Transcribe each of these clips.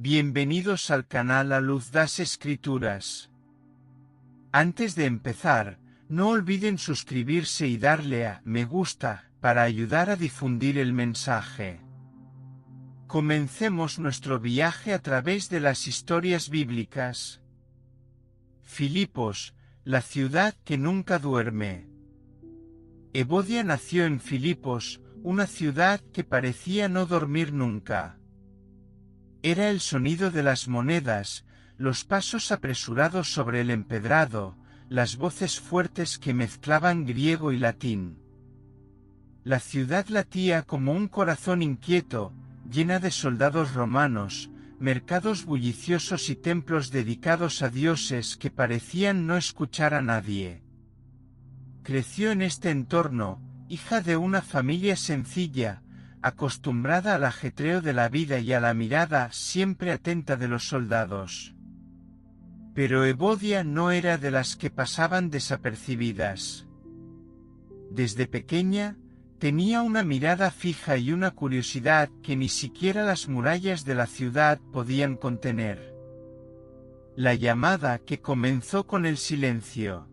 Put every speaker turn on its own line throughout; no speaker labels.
Bienvenidos al canal A Luz das Escrituras. Antes de empezar, no olviden suscribirse y darle a me gusta para ayudar a difundir el mensaje. Comencemos nuestro viaje a través de las historias bíblicas. Filipos, la ciudad que nunca duerme. Evodia nació en Filipos, una ciudad que parecía no dormir nunca. Era el sonido de las monedas, los pasos apresurados sobre el empedrado, las voces fuertes que mezclaban griego y latín. La ciudad latía como un corazón inquieto, llena de soldados romanos, mercados bulliciosos y templos dedicados a dioses que parecían no escuchar a nadie. Creció en este entorno, hija de una familia sencilla, acostumbrada al ajetreo de la vida y a la mirada siempre atenta de los soldados. Pero Evodia no era de las que pasaban desapercibidas. Desde pequeña, tenía una mirada fija y una curiosidad que ni siquiera las murallas de la ciudad podían contener. La llamada que comenzó con el silencio.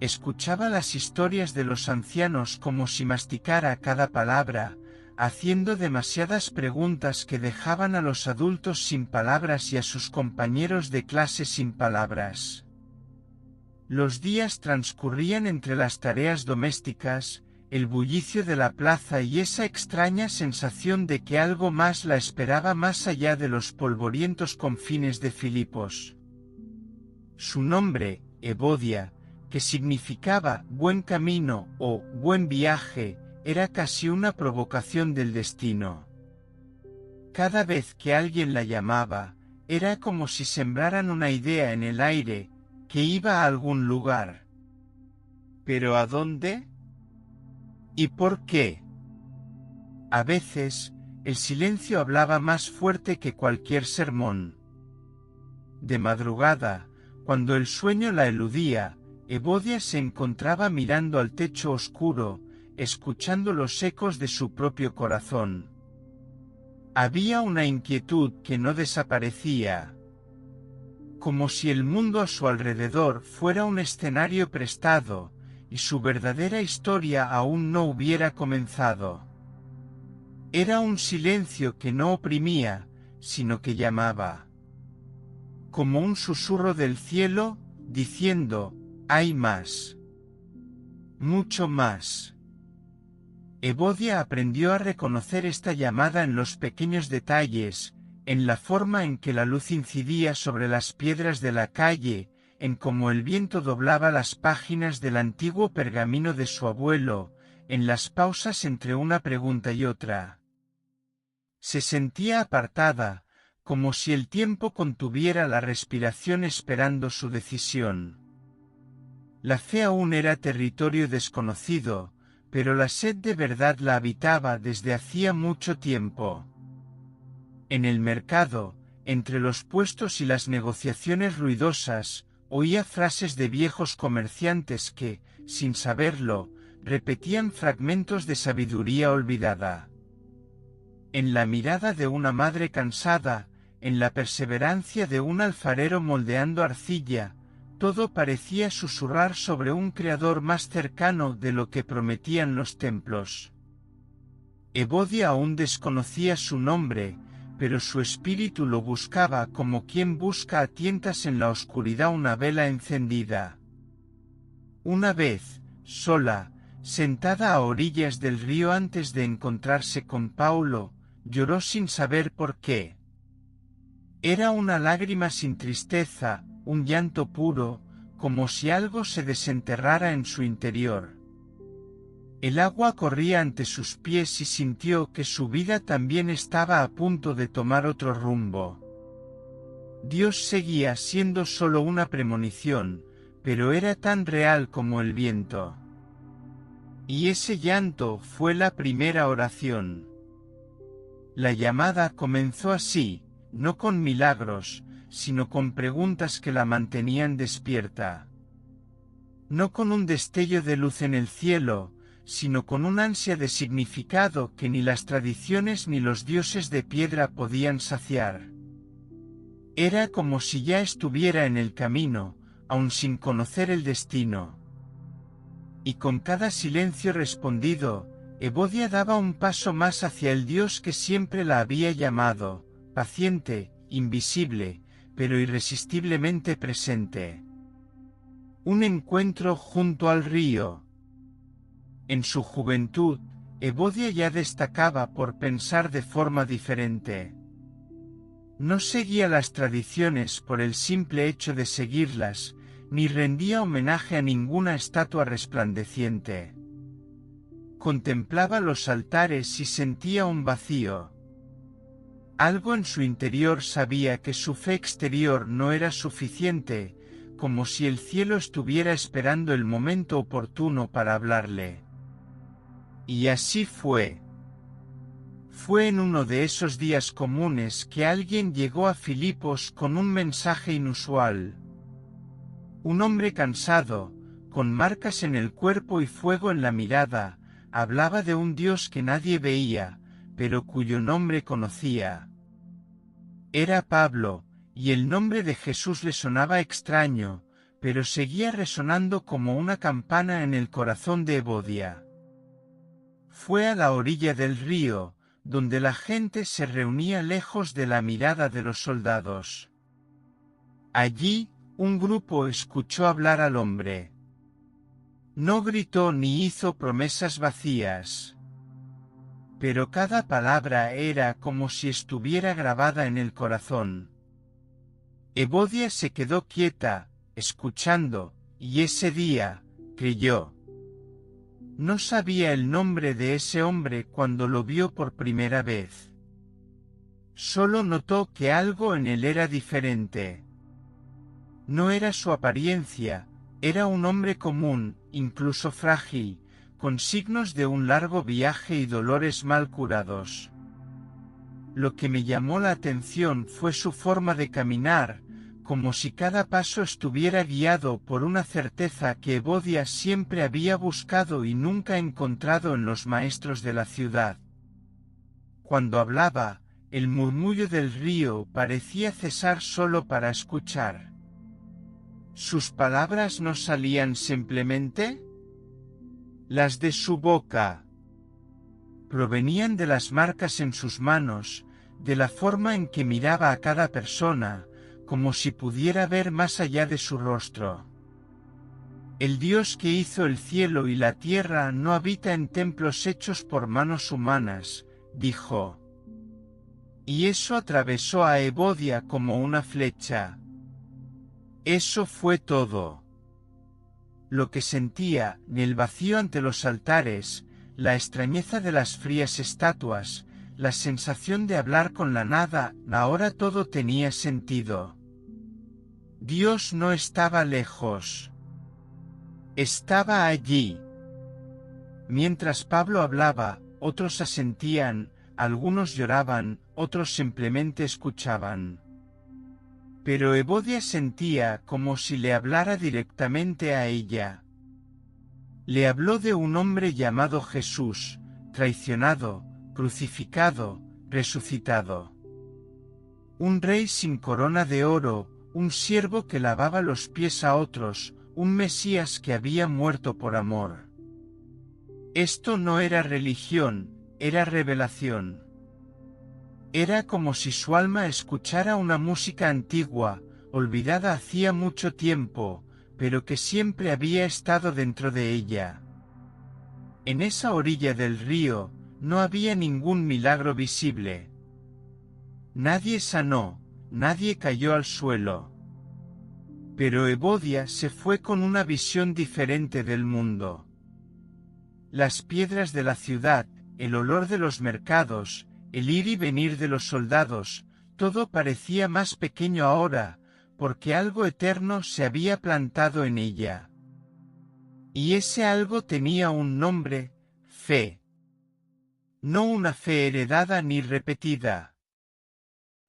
Escuchaba las historias de los ancianos como si masticara cada palabra, haciendo demasiadas preguntas que dejaban a los adultos sin palabras y a sus compañeros de clase sin palabras. Los días transcurrían entre las tareas domésticas, el bullicio de la plaza y esa extraña sensación de que algo más la esperaba más allá de los polvorientos confines de Filipos. Su nombre, Evodia, que significaba buen camino o buen viaje, era casi una provocación del destino. Cada vez que alguien la llamaba, era como si sembraran una idea en el aire, que iba a algún lugar. ¿Pero a dónde? ¿Y por qué? A veces, el silencio hablaba más fuerte que cualquier sermón. De madrugada, cuando el sueño la eludía, Evodia se encontraba mirando al techo oscuro, escuchando los ecos de su propio corazón. Había una inquietud que no desaparecía. Como si el mundo a su alrededor fuera un escenario prestado, y su verdadera historia aún no hubiera comenzado. Era un silencio que no oprimía, sino que llamaba. Como un susurro del cielo, diciendo, hay más. Mucho más. Evodia aprendió a reconocer esta llamada en los pequeños detalles, en la forma en que la luz incidía sobre las piedras de la calle, en cómo el viento doblaba las páginas del antiguo pergamino de su abuelo, en las pausas entre una pregunta y otra. Se sentía apartada, como si el tiempo contuviera la respiración esperando su decisión. La fe aún era territorio desconocido, pero la sed de verdad la habitaba desde hacía mucho tiempo. En el mercado, entre los puestos y las negociaciones ruidosas, oía frases de viejos comerciantes que, sin saberlo, repetían fragmentos de sabiduría olvidada. En la mirada de una madre cansada, en la perseverancia de un alfarero moldeando arcilla, todo parecía susurrar sobre un creador más cercano de lo que prometían los templos. Evodia aún desconocía su nombre, pero su espíritu lo buscaba como quien busca a tientas en la oscuridad una vela encendida. Una vez, sola, sentada a orillas del río antes de encontrarse con Paulo, lloró sin saber por qué. Era una lágrima sin tristeza, un llanto puro, como si algo se desenterrara en su interior. El agua corría ante sus pies y sintió que su vida también estaba a punto de tomar otro rumbo. Dios seguía siendo solo una premonición, pero era tan real como el viento. Y ese llanto fue la primera oración. La llamada comenzó así, no con milagros, sino con preguntas que la mantenían despierta. No con un destello de luz en el cielo, sino con un ansia de significado que ni las tradiciones ni los dioses de piedra podían saciar. Era como si ya estuviera en el camino, aun sin conocer el destino. Y con cada silencio respondido, Evodia daba un paso más hacia el Dios que siempre la había llamado, paciente, invisible, pero irresistiblemente presente. Un encuentro junto al río. En su juventud, Evodia ya destacaba por pensar de forma diferente. No seguía las tradiciones por el simple hecho de seguirlas, ni rendía homenaje a ninguna estatua resplandeciente. Contemplaba los altares y sentía un vacío. Algo en su interior sabía que su fe exterior no era suficiente, como si el cielo estuviera esperando el momento oportuno para hablarle. Y así fue. Fue en uno de esos días comunes que alguien llegó a Filipos con un mensaje inusual. Un hombre cansado, con marcas en el cuerpo y fuego en la mirada, hablaba de un Dios que nadie veía, pero cuyo nombre conocía. Era Pablo, y el nombre de Jesús le sonaba extraño, pero seguía resonando como una campana en el corazón de Evodia. Fue a la orilla del río, donde la gente se reunía lejos de la mirada de los soldados. Allí, un grupo escuchó hablar al hombre. No gritó ni hizo promesas vacías. Pero cada palabra era como si estuviera grabada en el corazón. Evodia se quedó quieta, escuchando, y ese día, creyó. No sabía el nombre de ese hombre cuando lo vio por primera vez. Solo notó que algo en él era diferente. No era su apariencia, era un hombre común, incluso frágil, con signos de un largo viaje y dolores mal curados. Lo que me llamó la atención fue su forma de caminar, como si cada paso estuviera guiado por una certeza que Evodia siempre había buscado y nunca encontrado en los maestros de la ciudad. Cuando hablaba, el murmullo del río parecía cesar solo para escuchar. ¿Sus palabras no salían simplemente? Las de su boca provenían de las marcas en sus manos, de la forma en que miraba a cada persona, como si pudiera ver más allá de su rostro. El Dios que hizo el cielo y la tierra no habita en templos hechos por manos humanas, dijo. Y eso atravesó a Evodia como una flecha. Eso fue todo. Lo que sentía, en el vacío ante los altares, la extrañeza de las frías estatuas, la sensación de hablar con la nada, ahora todo tenía sentido. Dios no estaba lejos. Estaba allí. Mientras Pablo hablaba, otros asentían, algunos lloraban, otros simplemente escuchaban. Pero Evodia sentía como si le hablara directamente a ella. Le habló de un hombre llamado Jesús, traicionado, crucificado, resucitado. Un rey sin corona de oro, un siervo que lavaba los pies a otros, un Mesías que había muerto por amor. Esto no era religión, era revelación. Era como si su alma escuchara una música antigua, olvidada hacía mucho tiempo, pero que siempre había estado dentro de ella. En esa orilla del río, no había ningún milagro visible. Nadie sanó, nadie cayó al suelo. Pero Evodia se fue con una visión diferente del mundo. Las piedras de la ciudad, el olor de los mercados, el ir y venir de los soldados, todo parecía más pequeño ahora, porque algo eterno se había plantado en ella. Y ese algo tenía un nombre, fe. No una fe heredada ni repetida,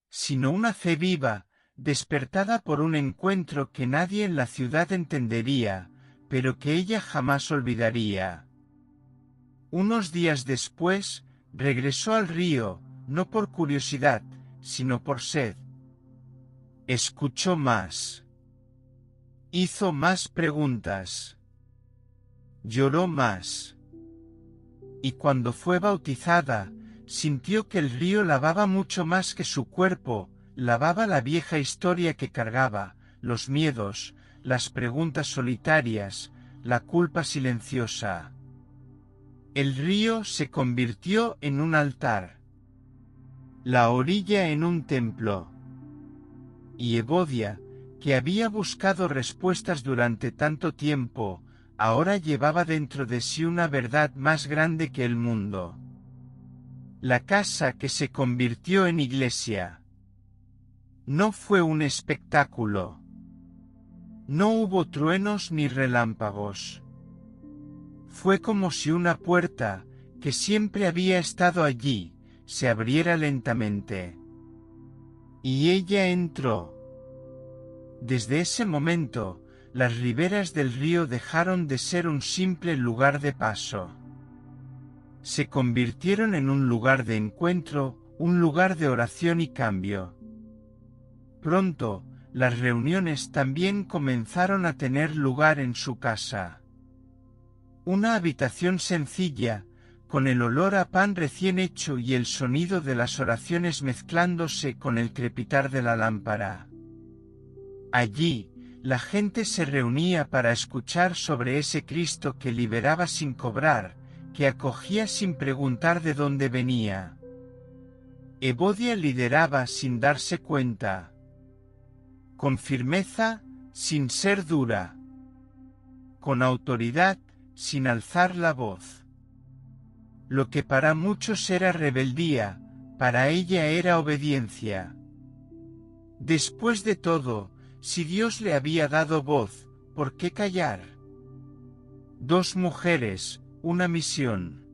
sino una fe viva, despertada por un encuentro que nadie en la ciudad entendería, pero que ella jamás olvidaría. Unos días después, regresó al río, no por curiosidad, sino por sed. Escuchó más. Hizo más preguntas. Lloró más. Y cuando fue bautizada, sintió que el río lavaba mucho más que su cuerpo, lavaba la vieja historia que cargaba, los miedos, las preguntas solitarias, la culpa silenciosa. El río se convirtió en un altar, la orilla en un templo. Y Evodia, que había buscado respuestas durante tanto tiempo, ahora llevaba dentro de sí una verdad más grande que el mundo. La casa que se convirtió en iglesia. No fue un espectáculo. No hubo truenos ni relámpagos. Fue como si una puerta, que siempre había estado allí, se abriera lentamente. Y ella entró. Desde ese momento, las riberas del río dejaron de ser un simple lugar de paso. Se convirtieron en un lugar de encuentro, un lugar de oración y cambio. Pronto, las reuniones también comenzaron a tener lugar en su casa. Una habitación sencilla, con el olor a pan recién hecho y el sonido de las oraciones mezclándose con el crepitar de la lámpara. Allí, la gente se reunía para escuchar sobre ese Cristo que liberaba sin cobrar, que acogía sin preguntar de dónde venía. Evodia lideraba sin darse cuenta. Con firmeza, sin ser dura. Con autoridad, sin alzar la voz. Lo que para muchos era rebeldía, para ella era obediencia. Después de todo, si Dios le había dado voz, ¿por qué callar? Dos mujeres, una misión.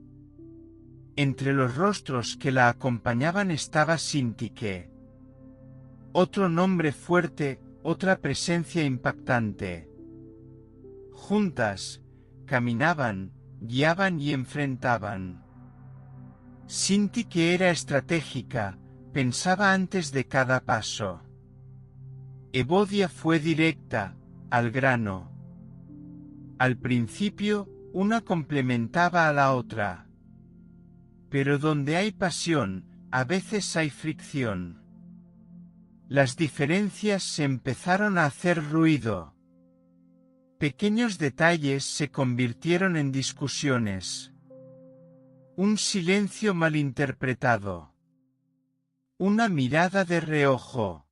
Entre los rostros que la acompañaban estaba Sintique. Otro nombre fuerte, otra presencia impactante. Juntas, caminaban, guiaban y enfrentaban. Sintique era estratégica, pensaba antes de cada paso. Evodia fue directa, al grano. Al principio, una complementaba a la otra. Pero donde hay pasión, a veces hay fricción. Las diferencias se empezaron a hacer ruido. Pequeños detalles se convirtieron en discusiones. Un silencio malinterpretado. Una mirada de reojo.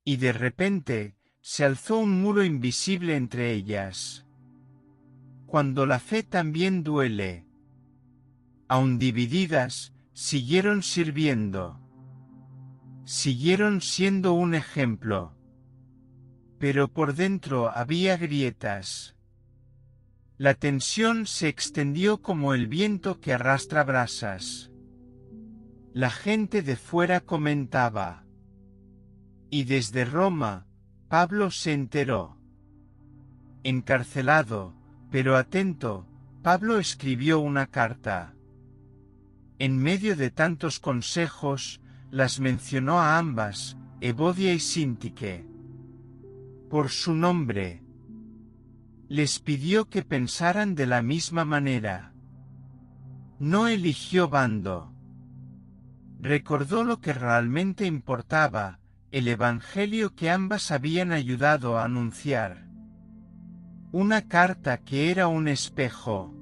Y de repente, se alzó un muro invisible entre ellas. Cuando la fe también duele. Aun divididas, siguieron sirviendo. Siguieron siendo un ejemplo. Pero por dentro había grietas. La tensión se extendió como el viento que arrastra brasas. La gente de fuera comentaba. Y desde Roma, Pablo se enteró. Encarcelado, pero atento, Pablo escribió una carta. En medio de tantos consejos, las mencionó a ambas, Evodia y Sintique. Por su nombre. Les pidió que pensaran de la misma manera. No eligió bando. Recordó lo que realmente importaba, el evangelio que ambas habían ayudado a anunciar. Una carta que era un espejo.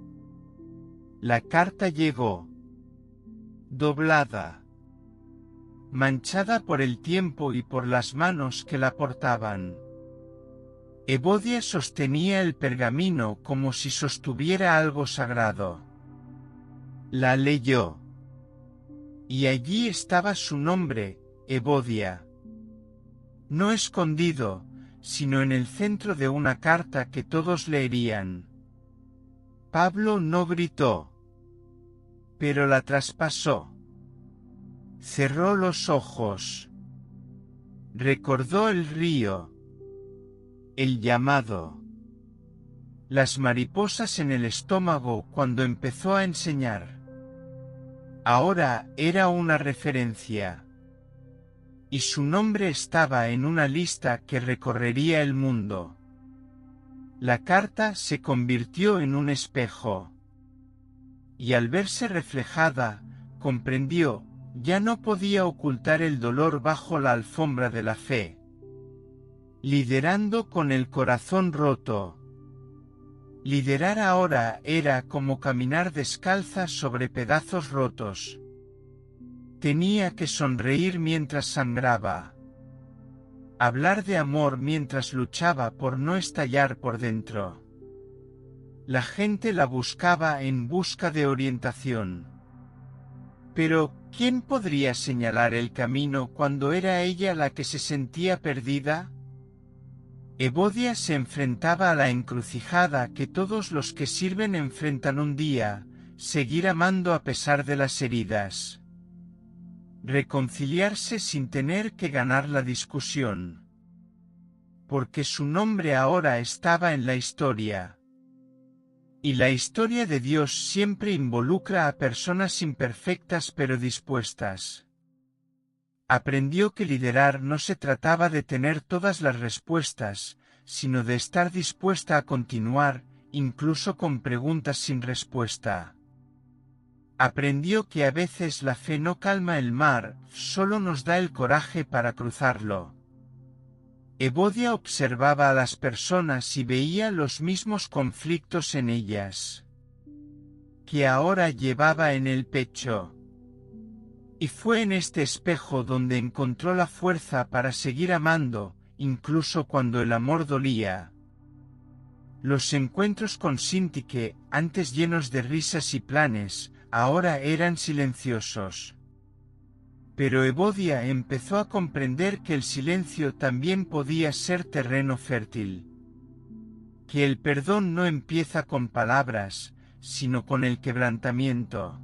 La carta llegó. Doblada. Manchada por el tiempo y por las manos que la portaban. Evodia sostenía el pergamino como si sostuviera algo sagrado. La leyó. Y allí estaba su nombre, Evodia. No escondido, sino en el centro de una carta que todos leerían. Pablo no gritó. Pero la traspasó. Cerró los ojos. Recordó el río. El llamado. Las mariposas en el estómago cuando empezó a enseñar. Ahora era una referencia. y su nombre estaba en una lista que recorrería el mundo. La carta se convirtió en un espejo. Y al verse reflejada, comprendió, ya no podía ocultar el dolor bajo la alfombra de la fe. Liderando con el corazón roto. Liderar ahora era como caminar descalza sobre pedazos rotos. Tenía que sonreír mientras sangraba. Hablar de amor mientras luchaba por no estallar por dentro. La gente la buscaba en busca de orientación. Pero, ¿quién podría señalar el camino cuando era ella la que se sentía perdida? Evodia se enfrentaba a la encrucijada que todos los que sirven enfrentan un día, seguir amando a pesar de las heridas. Reconciliarse sin tener que ganar la discusión. Porque su nombre ahora estaba en la historia. Y la historia de Dios siempre involucra a personas imperfectas pero dispuestas. Aprendió que liderar no se trataba de tener todas las respuestas, sino de estar dispuesta a continuar, incluso con preguntas sin respuesta. Aprendió que a veces la fe no calma el mar, solo nos da el coraje para cruzarlo. Evodia observaba a las personas y veía los mismos conflictos en ellas, que ahora llevaba en el pecho. Y fue en este espejo donde encontró la fuerza para seguir amando, incluso cuando el amor dolía. Los encuentros con Syntyche, antes llenos de risas y planes, ahora eran silenciosos. Pero Evodia empezó a comprender que el silencio también podía ser terreno fértil. Que el perdón no empieza con palabras, sino con el quebrantamiento.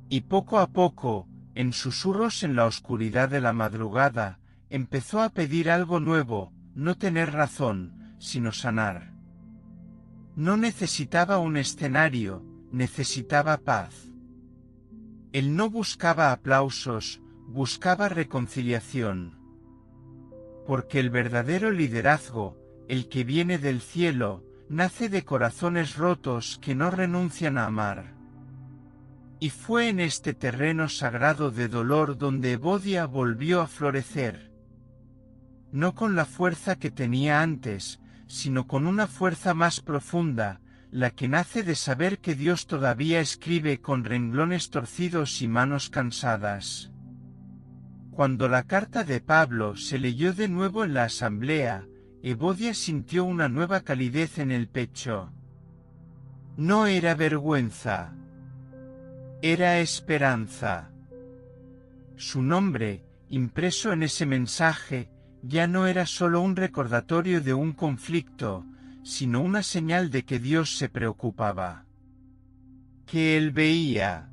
Y poco a poco, en susurros en la oscuridad de la madrugada, empezó a pedir algo nuevo, no tener razón, sino sanar. No necesitaba un escenario, necesitaba paz. Él no buscaba aplausos, buscaba reconciliación. Porque el verdadero liderazgo, el que viene del cielo, nace de corazones rotos que no renuncian a amar. Y fue en este terreno sagrado de dolor donde Evodia volvió a florecer. No con la fuerza que tenía antes, sino con una fuerza más profunda, la que nace de saber que Dios todavía escribe con renglones torcidos y manos cansadas. Cuando la carta de Pablo se leyó de nuevo en la asamblea, Evodia sintió una nueva calidez en el pecho. No era vergüenza. Era esperanza. Su nombre, impreso en ese mensaje, ya no era solo un recordatorio de un conflicto, sino una señal de que Dios se preocupaba. Que Él veía.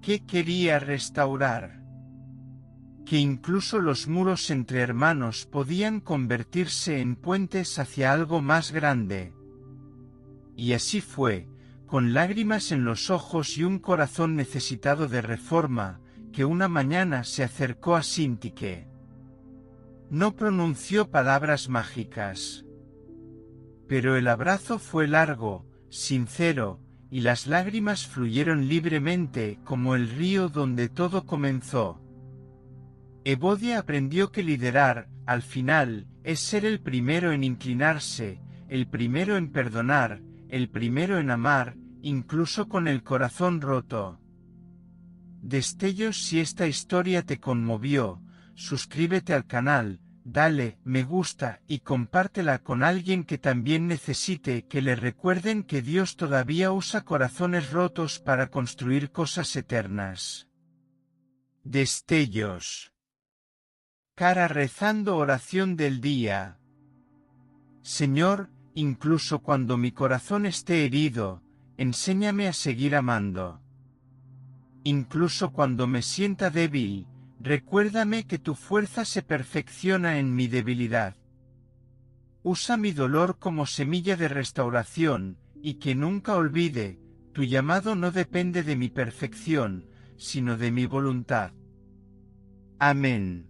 Que quería restaurar. Que incluso los muros entre hermanos podían convertirse en puentes hacia algo más grande. Y así fue, con lágrimas en los ojos y un corazón necesitado de reforma, que una mañana se acercó a Syntyche. No pronunció palabras mágicas. Pero el abrazo fue largo, sincero, y las lágrimas fluyeron libremente como el río donde todo comenzó. Evodia aprendió que liderar, al final, es ser el primero en inclinarse, el primero en perdonar, el primero en amar, incluso con el corazón roto. Destellos. Si esta historia te conmovió, suscríbete al canal, dale me gusta y compártela con alguien que también necesite que le recuerden que Dios todavía usa corazones rotos para construir cosas eternas. Destellos. Cara rezando oración del día. Señor, incluso cuando mi corazón esté herido, enséñame a seguir amando. Incluso cuando me sienta débil, recuérdame que tu fuerza se perfecciona en mi debilidad. Usa mi dolor como semilla de restauración, y que nunca olvide, tu llamado no depende de mi perfección, sino de mi voluntad. Amén.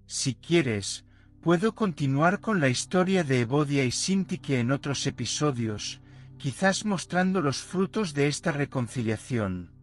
Si quieres, puedo continuar con la historia de Evodia y Syntyche en otros episodios, quizás mostrando los frutos de esta reconciliación.